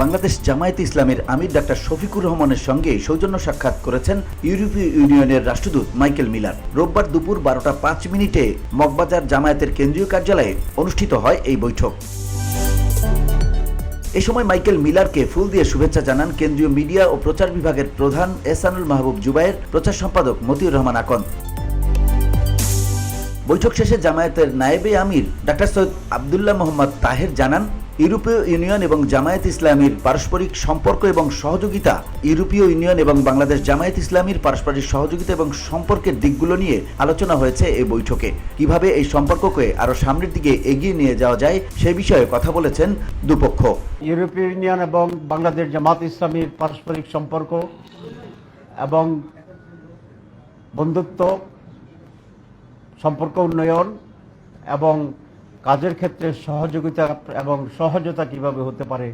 বাংলাদেশ জামায়াতে ইসলামের আমির ডাক্তার শফিকুর রহমানের সঙ্গে সৌজন্য সাক্ষাৎ করেছেন ইউরোপীয় ইউনিয়নের রাষ্ট্রদূত মাইকেল মিলার। রোববার দুপুর 12টা 5 মিনিটে মগবাজার জামায়াতের কেন্দ্রীয় কার্যালয়ে অনুষ্ঠিত হয় এই বৈঠক। এ সময় মাইকেল মিলারকে ফুল দিয়ে শুভেচ্ছা জানান কেন্দ্রীয় মিডিয়া ও প্রচার বিভাগের প্রধান এহসানুল মাহবুব জুবায়ের, প্রচার সম্পাদক মতিউর রহমান আকন। বৈঠক শেষে জামায়াতের নায়েবে আমির ডাক্তার সৈয়দ আবদুল্লাহ মোহাম্মদ তাহের জানান, ইউরোপীয় ইউনিয়ন এবং জামায়াত ইসলামীর পারস্পরিক সম্পর্ক এবং সহযোগিতা, ইউরোপীয় ইউনিয়ন এবং বাংলাদেশ জামায়াত ইসলামীর পারস্পরিক সহযোগিতা এবং সম্পর্কের দিকগুলো নিয়ে আলোচনা হয়েছে এই বৈঠকে। কিভাবে এই সম্পর্ককে আরো সামনের দিকে এগিয়ে নিয়ে যাওয়া যায় সে বিষয়ে কথা বলেছেন দুপক্ষ। ইউরোপীয় ইউনিয়ন এবং বাংলাদেশ জামায়াত ইসলামীর পারস্পরিক সম্পর্ক এবং বন্ধুত্ব, সম্পর্ক উন্নয়ন এবং কাজের ক্ষেত্রে সহযোগিতা এবং সহজতা কিভাবে হতে পারে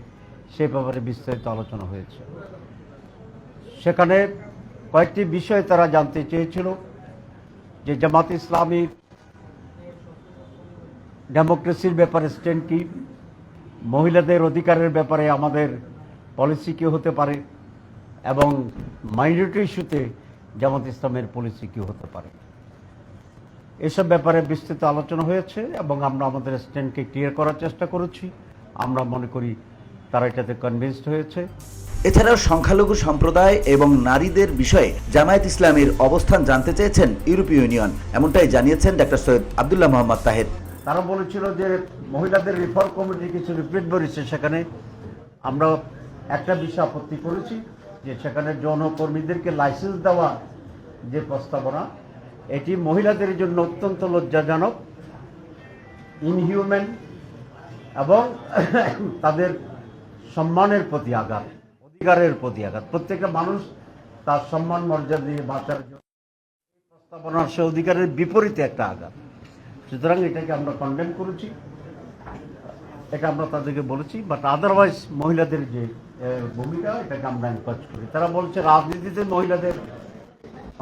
সে ব্যাপারে বিস্তারিত আলোচনা হয়েছে। সেখানে কয়েকটি বিষয় তারা জানতে চেয়েছিল যে জামাত ইসলামীর ডেমোক্রেসির ব্যাপারে স্ট্যান্ড কি, মহিলাদের অধিকারের ব্যাপারে আমাদের পলিসি কী হতে পারে এবং মাইনরিটি ইস্যুতে জামাত ইসলামের পলিসি কী হতে পারে, এসব ব্যাপারে বিস্তৃত আলোচনা হয়েছে এবং আমরা আমাদের স্ট্যান্ডকে ক্লিয়ার করার চেষ্টা করেছি। আমরা মনে করি তারা এটাতে কনভিন্সড হয়েছে। এছাড়াও সংখ্যালঘু সম্প্রদায় এবং নারীদের বিষয়ে জামায়াত ইসলামের অবস্থান জানতে চেয়েছেন ইউরোপীয় ইউনিয়ন, এমনটাই জানিয়েছেন ডাক্তার সৈয়দ আবদুল্লাহ মোহাম্মদ তাহের। তারা বলেছিল যে মহিলাদের রিফর্ম কমিটি কিছু রিপ্রিট বেরিয়েছে, সেখানে আমরা একটা বিষয় আপত্তি করেছি যে সেখানে যৌনকর্মীদেরকে লাইসেন্স দেওয়া যে প্রস্তাবনা, এটি মহিলাদের জন্য অত্যন্ত লজ্জাজনক, ইনহিউম্যান এবং তাদের সম্মানের প্রতি আঘাত, অধিকারের প্রতি আঘাত। প্রত্যেকটা মানুষ তার সম্মান মর্যাদা দিয়ে বাঁচার জন্য প্রস্তাবনার সে অধিকারের বিপরীতে একটা আঘাত। সুতরাং এটাকে আমরা কন্ডেম করেছি, এটা আমরা তাদেরকে বলেছি। বাট আদারওয়াইজ মহিলাদের যে ভূমিকা, এটাকে আমরা এনকারেজ করি। তারা বলছে রাজনীতিতে মহিলাদের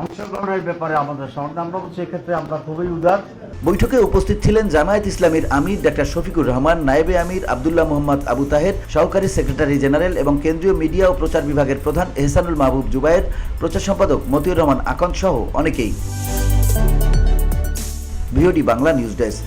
অংশগ্রহণের ব্যাপারে আমাদের সমর্থন, আমরা বলছি এক্ষেত্রে আমরা খুবই উদার। বৈঠকে উপস্থিত ছিলেন জামায়াত ইসলামীর আমির ডাক্তার শফিকুর রহমান, নায়েবে আমির আবদুল্লাহ মোহাম্মদ আবু তাহের, সহকারী সেক্রেটারি জেনারেল এবং কেন্দ্রীয় মিডিয়া ও প্রচার বিভাগের প্রধান এহসানুল মাহবুব জুবায়ের, প্রচার সম্পাদক মতিউর রহমান আকন সহ অনেকেই। VOD Bangla news desk.